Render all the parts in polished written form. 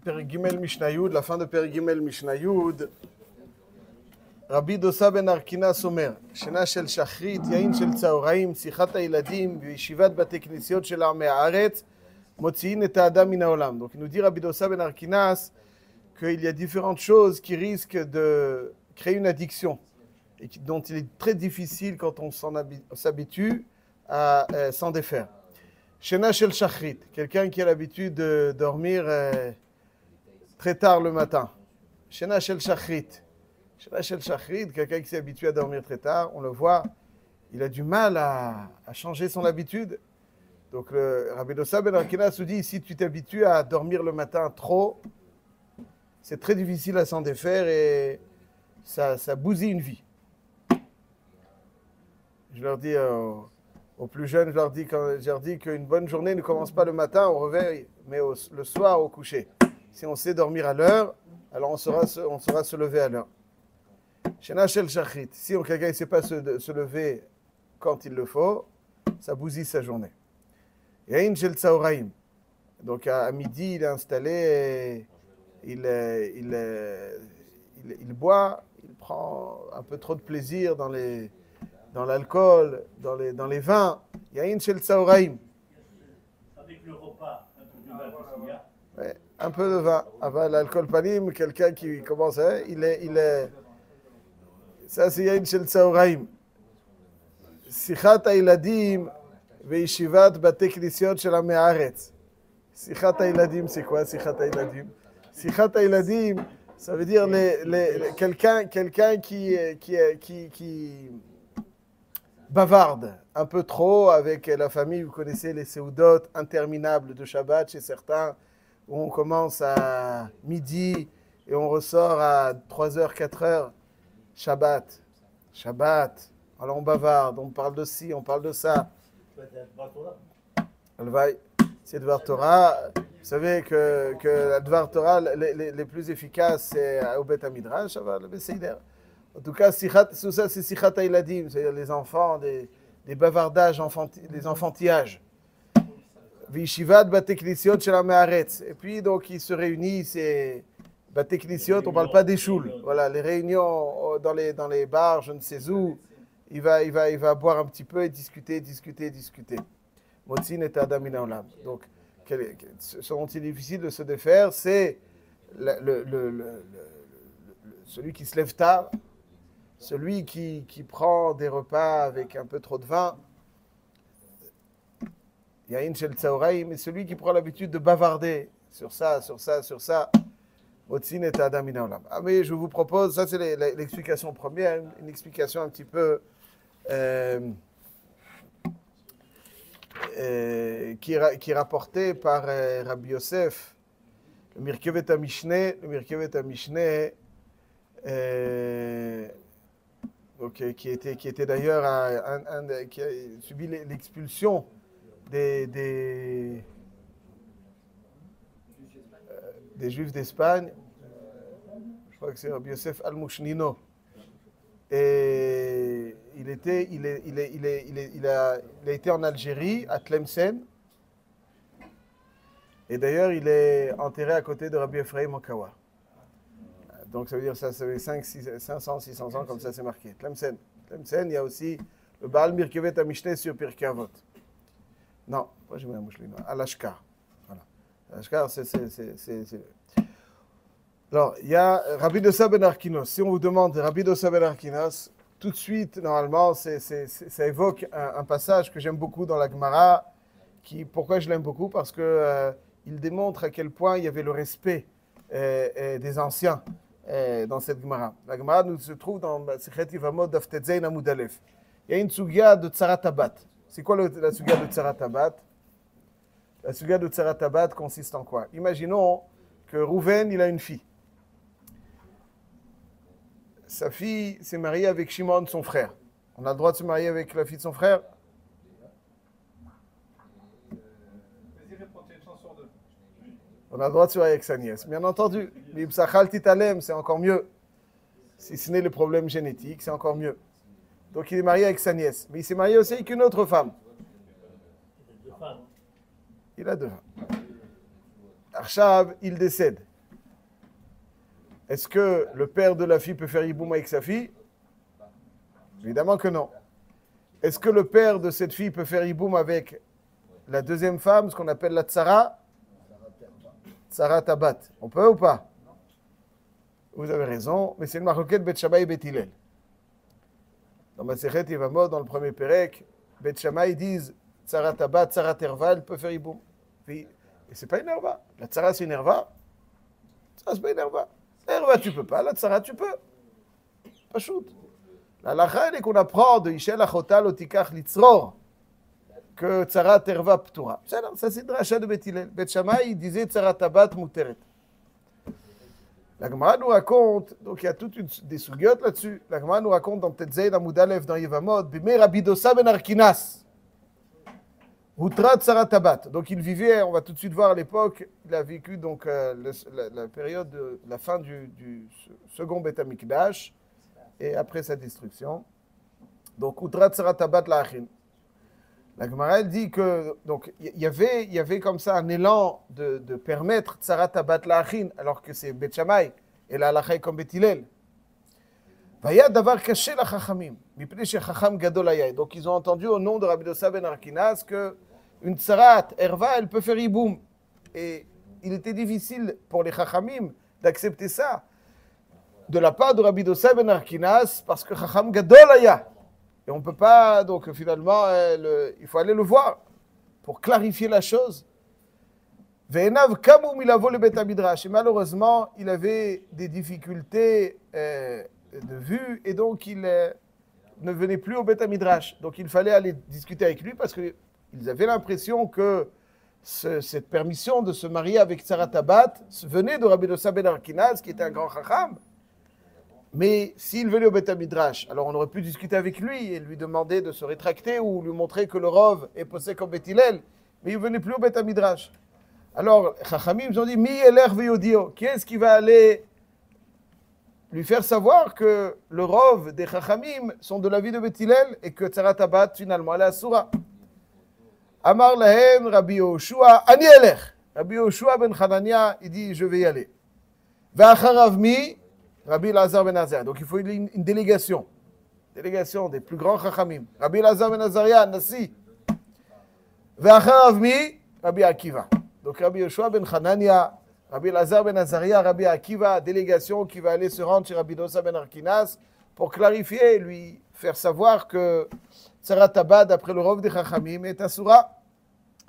Perigimel Mishnayud, la fin de Perigimel Mishnayud. Rabbi Dosa ben Arkinas Omer, Shena shel Shachrit, Yain shel Tzaoraim, Sichat HaYiladim, Yeshivat Bate Knisiot shel Amei Haaretz, Motziin et Ha'adam min ha'olam. Donc il nous dit Rabbi Dosa ben Arkinas qu'il y a différentes choses qui risquent de créer une addiction et dont il est très difficile quand on s'habitue à s'en défaire. Shena shel Shachrit, quelqu'un qui a l'habitude de dormir très tard le matin. Shena shel Shachrit. Shena shel Shachrit, quelqu'un qui s'est habitué à dormir très tard, on le voit, il a du mal à changer son habitude. Donc le Rabbi Dosa ben Arkinas nous dit, si tu t'habitues à dormir le matin trop, c'est très difficile à s'en défaire et ça bousille une vie. Je leur dis aux plus jeunes, je leur dis qu'une bonne journée ne commence pas le matin au réveil, mais le soir au coucher. Si on sait dormir à l'heure, alors on saura se lever à l'heure. Shena shel Shachrit, si quelqu'un ne sait pas se lever quand il le faut, ça bousille sa journée. Yain shel Tzaoraim, donc à midi, il est installé, il boit, il prend un peu trop de plaisir dans l'alcool, dans les vins. Yain shel Tzaoraim. Avec le repas, un peu de vin aussi, hein. Ouais, un peu de vin. Avant l'alcool panim, quelqu'un qui commence, ça c'est Yain shel Tzaoraim. Sichat HaYiladim ve'yeshivat Bate Knisiot shel Amei Haaretz. Sichat HaYiladim, c'est quoi Sichat HaYiladim? Sichat HaYiladim, ça veut dire quelqu'un qui bavarde un peu trop avec la famille. Vous connaissez les seudot interminables de Shabbat chez certains, où on commence à midi et on ressort à 3h, 4h. Shabbat. Alors on bavarde, on parle de ci, on parle de ça. Alvaï, c'est Dvar Torah. Vous savez que la Dvar Torah, les plus efficaces, c'est au Bet HaMidrash, le Besséder. En tout cas, tout ça, c'est Sichat HaYiladim, c'est-à-dire les enfants, des bavardages, des enfantillages. V'yeshivat Bate Knisiot shel Amei Haaretz. Et puis, donc, ils se réunissent et Bate Knisiot, on ne parle pas des choules. Voilà, les réunions dans les bars, je ne sais où, il va boire un petit peu et discuter. Motziin et Ha'adam min ha'olam. Donc, ce dont il est difficile de se défaire, c'est celui qui se lève tard, celui qui prend des repas avec un peu trop de vin. Yain shel Tzaoraim, mais celui qui prend l'habitude de bavarder sur ça. Motziin et Ha'adam min ha'olam. Ah, mais je vous propose, ça c'est l'explication première, une explication un petit peu qui est rapportée par Rabbi Yosef, le Mirkevet HaMishneh, qui était d'ailleurs qui a subi l'expulsion des Juifs d'Espagne. Je crois que c'est Rabbi Yosef Al-Mushnino. Et il a été en Algérie, à Tlemcen. Et d'ailleurs, il est enterré à côté de Rabbi Ephraim en Kawa. Donc ça veut dire ça fait 500, 600 ans, comme ça c'est marqué. Tlemcen, il y a aussi le Baal Mirkevet HaMishneh sur Pirkei Avot. Non, moi j'ai mis un Mushlino, Al-Ashkar. Voilà. Al-Ashkar, c'est... Alors, il y a Rabbi Dosa ben Arkinos. Si on vous demande Rabbi Dosa ben Arkinos, tout de suite, normalement, ça évoque un passage que j'aime beaucoup dans la Gemara. Pourquoi je l'aime beaucoup? Parce qu'il démontre à quel point il y avait le respect des anciens dans cette Gemara. La Gemara se trouve dans Sechet Yevamot Daf Tetzain Amud Aleph. Il y a une sugia de Tzarat Tabat. C'est quoi la sugia de Tzarat Tabat? La sugia de Tzarat Tabat consiste en quoi? Imaginons que Rouven, il a une fille. Sa fille s'est mariée avec Shimon, son frère. On a le droit de se marier avec la fille de son frère? On a le droit de se marier avec sa nièce. Bien entendu, l'Ibsachal Titalem, c'est encore mieux. Si ce n'est le problème génétique, c'est encore mieux. Donc il est marié avec sa nièce. Mais il s'est marié aussi avec une autre femme. Il a deux femmes. Arshav, il décède. Est-ce que le père de la fille peut faire Yiboum avec sa fille? Évidemment que non. Est-ce que le père de cette fille peut faire Yiboum avec la deuxième femme, ce qu'on appelle la tsara? Tsara tabat. On peut ou pas? Vous avez raison, mais c'est une marloquette Bet Shammai et Bet Hillel. Dans Masechet Yevamot, dans le premier Pérec, Bet Shammai disent tsara tabat, tsara terva, elle peut faire Yiboum. Et c'est pas une herva. La tsara c'est une herva. Ça c'est pas une herva. La herva tu peux pas, la tsara tu peux. Pas shoot. La lacha elle est qu'on apprend de Ishel Achotal Otikach Litzror que tsara terva ptura. Ça c'est dracha de Bet Hillel. Bet Shammai il disait tsara tabat muteret. La Gemara nous raconte, donc il y a toutes des sougiotes là-dessus. La Gemara nous raconte dans Tetzei Amud Aleph dans Yevamot, Bimei Rabbi Dosa ben Arkinas, Hutra Tsara Tabat. Donc il vivait, on va tout de suite voir à l'époque, il a vécu donc la période de la fin du second Beth Amikdash et après sa destruction. Donc Hutra Tsara Tabat La'achin. La Gemara elle dit que donc il y avait comme ça un élan de permettre Tsarat Tabat La'achin alors que c'est Bet Shammai et la halacha est comme Bet Hillel. Vaya davar caché la chachamim, mipnei shechacham gadol hayay. Donc ils ont entendu au nom de Rabbi Dosa ben Arkinas que une tsarat erva elle peut faire iboum et il était difficile pour les chachamim d'accepter ça de la part de Rabbi Dosa ben Arkinas parce que chacham gadol hayay. Et on ne peut pas, donc finalement, il faut aller le voir pour clarifier la chose. Ve'enav kamou milavo le Bet HaMidrash. Et malheureusement, il avait des difficultés de vue et donc il ne venait plus au Bet HaMidrash. Donc il fallait aller discuter avec lui parce qu'ils avaient l'impression que cette permission de se marier avec Tsara Tabat venait de Rabbi Dosa ben Arkinas, qui était un grand chacham. Mais s'il venait au Bet HaMidrash, alors on aurait pu discuter avec lui et lui demander de se rétracter ou lui montrer que le Rov est posé comme Bet Hillel, mais il ne venait plus au Bet HaMidrash. Alors, Chachamim, ils ont dit, Mi eler veyodio, qui est-ce qui va aller lui faire savoir que le Rov des Chachamim sont de l'avis de Bet Hillel et que Tsarat Tabat, finalement, elle est Asura. Amar lahem Rabbi Yoshua, Ani eler. Rabbi Yoshua ben Hanania, il dit, je vais y aller. Ve'acharav mi, Rabbi Elazar ben Azariah. Donc il faut une délégation. Délégation des plus grands chachamim. Rabbi Elazar ben Azariah, Nassi. Ve'acharav mi, Rabbi Akiva. Donc Rabbi Yoshua ben Hanania, Rabbi Elazar ben Azariah, Rabbi Akiva, délégation qui va aller se rendre chez Rabbi Dosa ben Arkinas pour clarifier, lui faire savoir que Tsarat Tabat, d'après le Rov des chachamim, est Asura.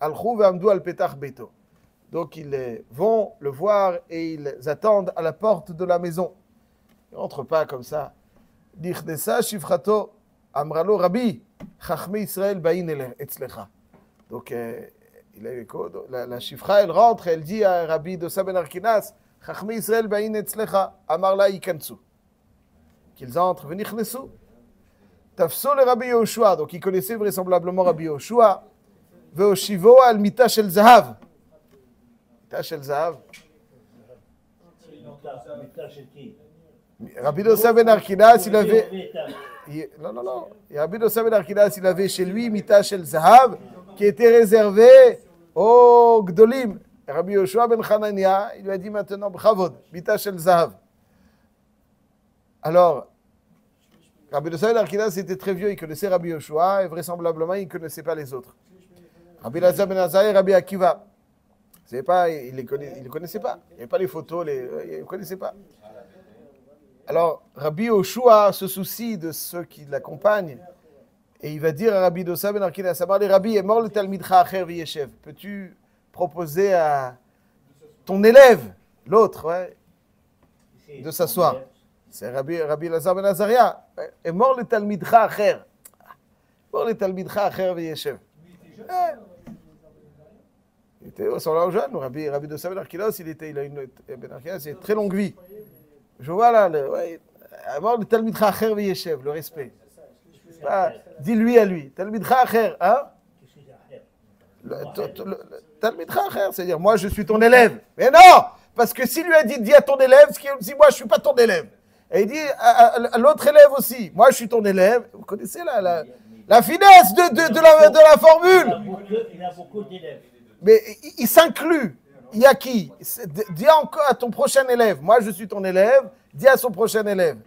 Alchou ve'amdou al petach beto. Donc ils vont le voir et ils attendent à la porte de la maison. Il ne rentre pas comme ça. Dichdesa shivchato amralo Rabbi chachmei Israël bain etzlecha. Donc la shifra elle rentre, elle dit à Rabbi Dosa ben Arkinas, chachmei Israël bain etzlecha. Amarla ikansu. Qu'ils entrent, venichnesu. Tafso le Rabbi Yoshua. Donc il connaissait vraisemblablement Rabbi Yoshua. Veoshivo al mita shel zahav. Mita shel zahav. Mita shel qui? Rabbi Dosa ben Arkinas, il avait. Non. Rabbi Dosa ben Arkinas, il avait chez lui Mita shel Zahav, qui était réservé aux Gdolim. Rabbi Yoshua ben Hanania, il lui a dit maintenant, Bravod, Mita shel Zahav. Alors, Rabbi Dosa ben Arkinas était très vieux, il connaissait Rabbi Yoshua, et vraisemblablement, il ne connaissait pas les autres. Rabbi Elazar ben Azariah et Rabbi Akiva. Pas, il ne connaissait pas. Il n'y avait pas les photos, il ne connaissait pas. Alors, Rabbi Yoshua se soucie de ceux qui l'accompagnent et il va dire à Rabbi Dosa ben Arkinas, Amar le Rabbi, est mort le talmidcha acher v'yeshev. Peux-tu proposer à ton élève, l'autre, ouais, de s'asseoir? C'est Rabbi Elazar ben Azariah. Est mort le talmidcha acher. Mort le talmidcha acher v'yeshev. Il était au Salon jeune, Rabbi Dosa ben Arkinas, il a une très longue vie. Je vois là, avoir le Talmidcha Acher v'yeshev, le respect. Dis-lui à lui, Talmidcha Acher, hein? Talmidcha Acher, c'est-à-dire, moi je suis ton élève. Mais non, parce que s'il lui a dit, dis à ton élève, ce qui dit, moi je ne suis pas ton élève. Et il dit à l'autre élève aussi, moi je suis ton élève. Vous connaissez la finesse de la formule. Il a beaucoup d'élèves. Mais il s'inclut. il y a qui? Dis encore à ton prochain élève. Moi, je suis ton élève. Dis à son prochain élève.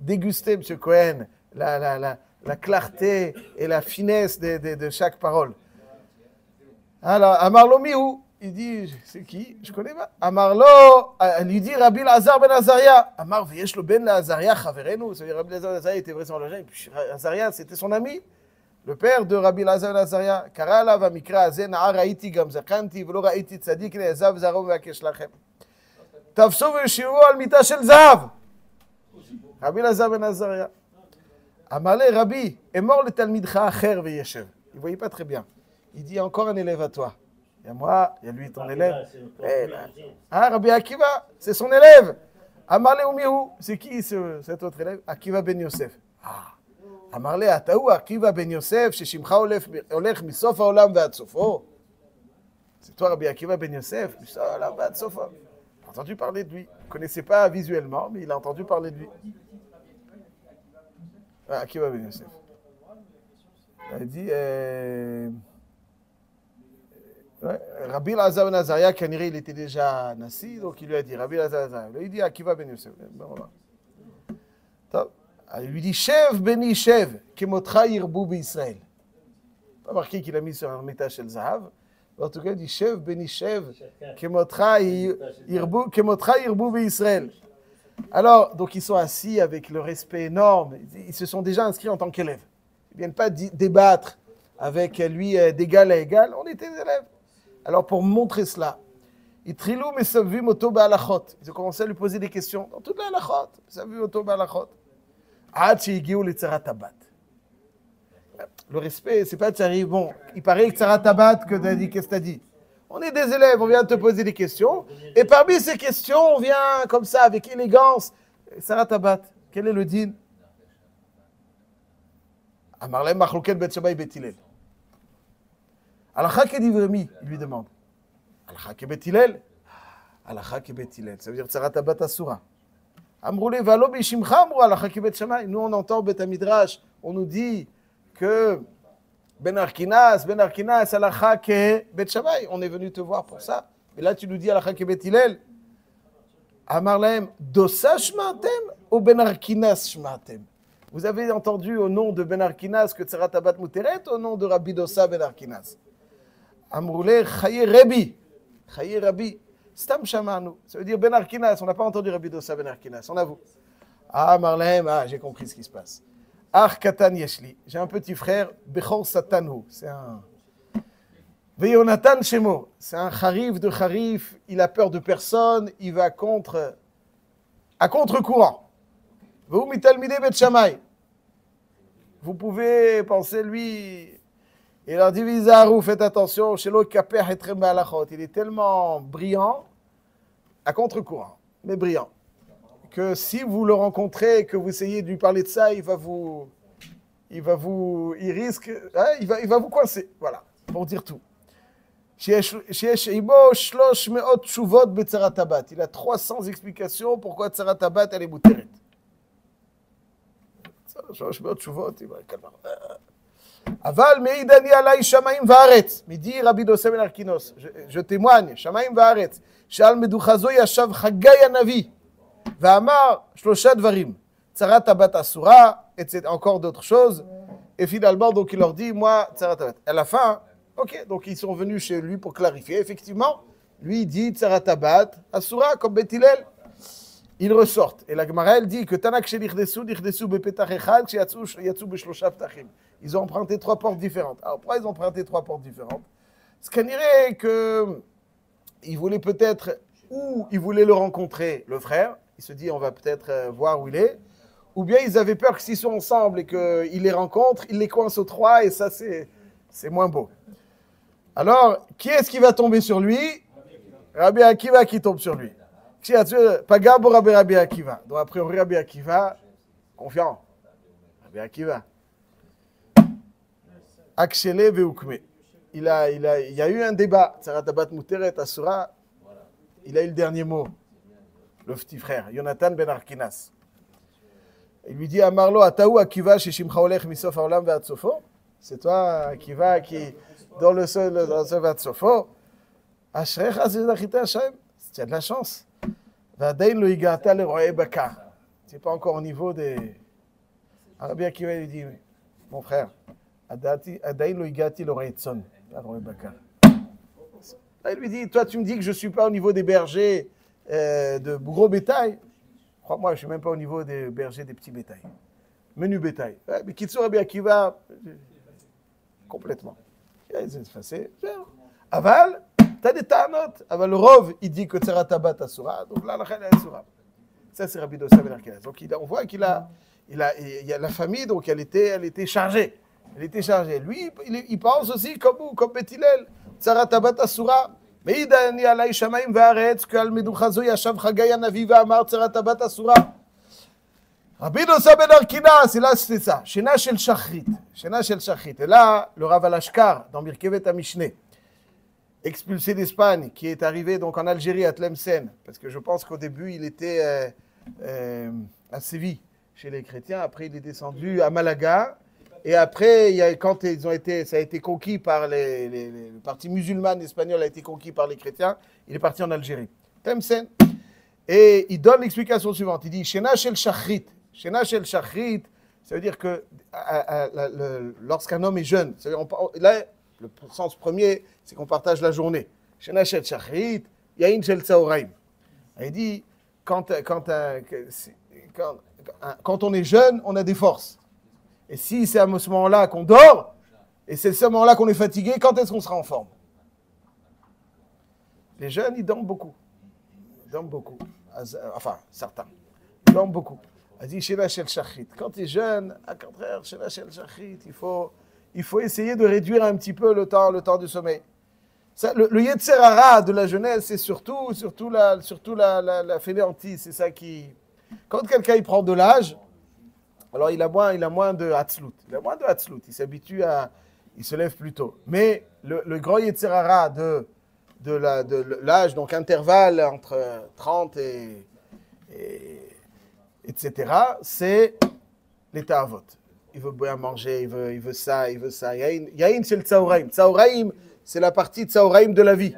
Dégustez, M. Cohen, la clarté et la finesse de chaque parole. Alors, Amarlo Miou, il dit, c'est qui? Je connais pas. Amarlo, il dit Rabbi Lazar ben Azaria. Amar, veyesh lo ben Azaria, chaverenu. Ça veut dire Rabbi Lazar ben Azaria était vraisemblablement et puis Azaria, c'était son ami. Le père de Rabbi Lazar ben Azaria. Karala va mikra azen, raiti gam zakanti, velo raiti tzadik le zav zarom vakesh lachem. Tafso veshivu al mita shel zav. Rabbi Lazar ben Azaria. Amarle, Rabbi, est mort le talmidcha acher veyeshev. Il ne voyait pas très bien. Il dit encore un élève à toi. Il y a moi, il y a lui, ton élève. Ah, Rabbi Akiva, c'est son élève. Amarle Umihu, c'est qui cet autre élève? Akiva ben Yosef. Ah, Amarle Ataou, Akiva ben Yosef, Sheshimcha olech misof haolam ve'ad sofo. C'est toi, Rabbi Akiva ben Yosef, misof haolam ve'ad sofo. Il a entendu parler de lui. Il ne connaissait pas visuellement, mais il a entendu parler de lui. Ah, Akiva ben Yosef. Il a dit... Ouais. Rabbi Lazar ben Azaria, il était déjà nassi, donc il lui a dit, Rabbi Lazar ben Azaria, il dit Akiva ben Yosef. Il lui dit, Shev beni Shev, kemotra yirbu b'Israël. Pas marqué qu'il a mis sur un métal shel zahav. En tout cas, il dit, Shev beni Shev, kemotra yirbu b'Israël. Alors, donc ils sont assis avec le respect énorme. Ils se sont déjà inscrits en tant qu'élèves. Ils ne viennent pas débattre avec lui d'égal à égal. On était des élèves. Alors, pour montrer cela, ils ont commencé à lui poser des questions dans toute la halachot. Le respect, c'est pas de s'arriver. Bon, il paraît que Tzarat Tabat, qu'est-ce que tu as dit? On est des élèves, on vient te poser des questions. Et parmi ces questions, on vient comme ça, avec élégance. Tzarat Tabat, quel est le din? Amarlem Machloket Bet Shammai Bet Hillel. Alakha Kedivremi, il lui demande. Alakha Kebet Hillel. Alakha Kebet Hillel. Ça veut dire Tzarat Tabat Asura. Amroule Valo Bishimcha Amrou Alakha Kebet Shammai. Nous, on entend Bet Midrash. On nous dit que Ben Arkinas, Alakha Kebet Shammai. On est venu te voir pour ça. Mais là, tu nous dis Alakha Kebet Hillel. Amarlem Dosa Shmatem ou Ben Arkinas Shmatem. Vous avez entendu au nom de Ben Arkinas que Tzarat Tabat Muteret, au nom de Rabbi Dosa Ben Arkinas. Amroulé Chaye Rabbi. Chaye Rabbi. Stam Shamanu. Ça veut dire Ben Arkinas. On n'a pas entendu Rabbi Dosa Ben Arkinas. On avoue. Ah, Marlem, j'ai compris ce qui se passe. Ar Katan Yeshli. J'ai un petit frère, Bechor Satanu. C'est un. Veyonatan Shemo. C'est un Harif de Harif. Il a peur de personne. Il va à contre-courant. Vous mitalmidei Bet Shammai. Vous pouvez penser, lui, il leur dit, Vizarou, faites attention, Shelo Kaper Etrem Ba'alachot. Il est tellement brillant, à contre-courant, mais brillant, que si vous le rencontrez et que vous essayez de lui parler de ça, il va vous coincer. Voilà, pour dire tout. Il a 300 explications pourquoi Tzarat Tabat elle est mouteret. Aval meidani alay shamaim vaaretz. Midi Rabbi Dosa ben Arkinos. Je témoigne. Shamaim vaaretz. Shal meduchazo yashav Chagai Hanavi. Va'amar shlosha dvarim. Tzarat Tabat asura, etc. Encore d'autres choses. Et finalement, donc il leur dit, moi, Tzarat Tabat. À la fin, ok, donc ils sont venus chez lui pour clarifier. Effectivement, lui il dit Tzarat Tabat asura comme Bet Hillel. Ils ressortent. Et la Gemara, elle dit que Tanak Shelichdesu Bepetach Echad, Yatsu Beshlosha Ptachim. Ils ont emprunté 3 portes différentes. Alors pourquoi ils ont emprunté 3 portes différentes? Ce qu'on dirait qu'ils voulaient peut-être, ou ils voulaient le rencontrer, le frère. Il se dit, on va peut-être voir où il est. Ou bien ils avaient peur que s'ils sont ensemble et qu'ils les rencontrent, ils les coincent aux 3 et ça, c'est moins beau. Alors, qui est-ce qui va tomber sur lui? Rabbi Akiva qui tombe sur lui. Pagabo Rabbi Akiva. Donc, a priori, Rabbi Akiva, confiant. Rabbi Akiva. Akshele veukme. Il y a eu un débat. Tzarat Tabat Muteret Asura. Il a eu le dernier mot. Le petit frère, Yonatan ben Arkinas. Il lui dit à Marlo, Ataou Akiva, Shishimcha Olech Misof Haolam Ve'ad Sofo. C'est toi, Akiva, qui, dans le Ve'ad Sofo. Ashrecha zedachita Hashem. Tu as de la chance. Vadain lo igata le roe baka. Tu n'es pas encore au niveau des... Rabbi Akiva lui dit, mon frère, Adain lo igati le roe tson. Le roe baka. Il lui dit, toi tu me dis que je ne suis pas au niveau des bergers de gros bétail. Crois-moi, je ne suis même pas au niveau des bergers des petits bétails. Menu bétail. Mais Kitsu Rabbi Akiva, complètement. C'est Aval, tu as des ta'anot. Aval, le Rov, il dit que Tzarat Tabat Asura. Donc là, la Chana Asura. Ça, c'est Rabbi Dossa Ben Arkinas. Donc on voit qu'il a la famille, donc elle était chargée. Elle était chargée. Lui, il pense aussi comme vous, comme Beth Hillel. Tzarat Tabat Asura. Mais il a alay shamayim va'aretz que al meducha zo yashav Chagai hanavi va'amar tzarat tabat asura. Rabbi Dossa Ben Arkinas, et là c'est ça. Shena shel shachrit. Shena shel shachrit. Et là, le Rav Alashkar, dans Birkevet HaMishneh, expulsé d'Espagne, qui est arrivé donc en Algérie, à Tlemcen, parce que je pense qu'au début, il était à Séville, chez les chrétiens. Après, il est descendu à Malaga. Et après, quand ça a été conquis par le parti musulman espagnol a été conquis par les chrétiens, il est parti en Algérie. Tlemcen. Et il donne l'explication suivante. Il dit Shena shel shachrit. Shena shel shachrit, ça veut dire que lorsqu'un homme est jeune, là, le sens premier, c'est qu'on partage la journée. Shena shel shachrit, yain shel tzaoraim. Il dit quand on est jeune, on a des forces. Et si c'est à ce moment-là qu'on dort, et c'est à ce moment-là qu'on est fatigué, quand est-ce qu'on sera en forme? Les jeunes, ils dorment beaucoup. Ils dorment beaucoup. Enfin, certains. Ils dorment beaucoup. Elle dit, Shena shel shachrit. Quand tu es jeune, à contraire, Shena shel shachrit, il faut essayer de réduire un petit peu le temps du sommeil. Ça, le Yetzer Hara de la jeunesse, c'est surtout la fainéantise. C'est ça qui... Quand quelqu'un il prend de l'âge, alors il a moins de hatzlut. Il s'habitue il se lève plus tôt. Mais le grand Yetzer Hara de l'âge, donc intervalle entre 30 etc., c'est les ta'avot. Il veut bien manger, il veut ça. Yain, c'est le tzaoraim. Tzaoraim, c'est la partie tzaoraim de la vie.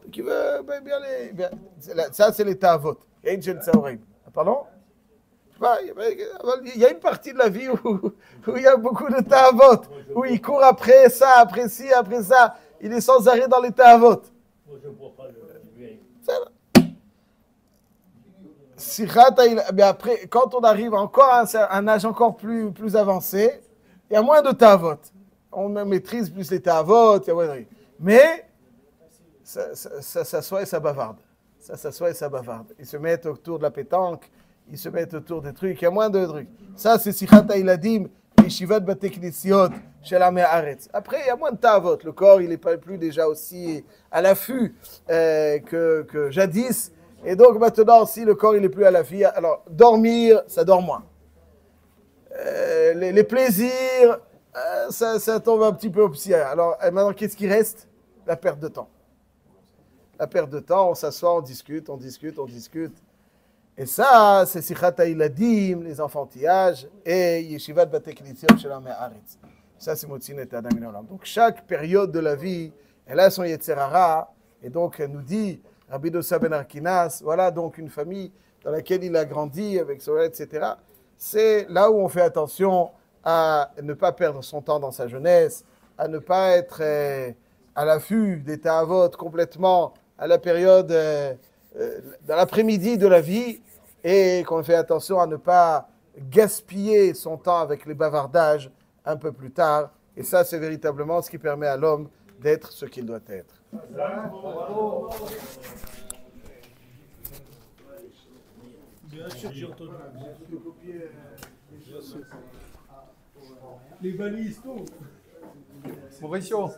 Donc il veut bien ça, c'est les ta'avot. Yain, c'est le tzaoraim. Pardon? Il y a une partie de la vie où il y a beaucoup de ta'avot, où il court après ça, après ci, après ça. Il est sans arrêt dans les ta'avot. Mais après, quand on arrive encore à un âge encore plus avancé, il y a moins de ta'avot. On maîtrise plus les ta'avot. Mais ça s'assoit et ça bavarde. Ils se mettent autour de la pétanque. Ils se mettent autour des trucs, il y a moins de trucs. Ça, c'est Sichat HaIladim, Yeshivat Bateknesiot, Shel Amei Haaretz. Après, il y a moins de ta'avot. Le corps, il n'est pas plus déjà aussi à l'affût que jadis. Et donc, maintenant, si le corps, il n'est plus à l'affût, alors, dormir, ça dort moins. Les plaisirs, ça tombe un petit peu au psy. Alors, maintenant, qu'est-ce qui reste? La perte de temps. La perte de temps, on s'assoit, on discute. Et ça, c'est Sichat HaIladim, les enfantillages, et Yeshivat Bateknesiot Shel Amei Haaretz. Ça, c'est Motzin et Adam min Haolam. Donc, chaque période de la vie, elle a son Yetzer Hara, et donc, elle nous dit, Rabbi Dossa Ben Arkinas, voilà donc une famille dans laquelle il a grandi, avec son etc. C'est là où on fait attention à ne pas perdre son temps dans sa jeunesse, à ne pas être à l'affût des ta'avot complètement à la période... dans l'après-midi de la vie, et qu'on fait attention à ne pas gaspiller son temps avec les bavardages un peu plus tard. Et ça, c'est véritablement ce qui permet à l'homme d'être ce qu'il doit être. Bien sûr, j'ai entendu. Les balises, tout. Mauricio.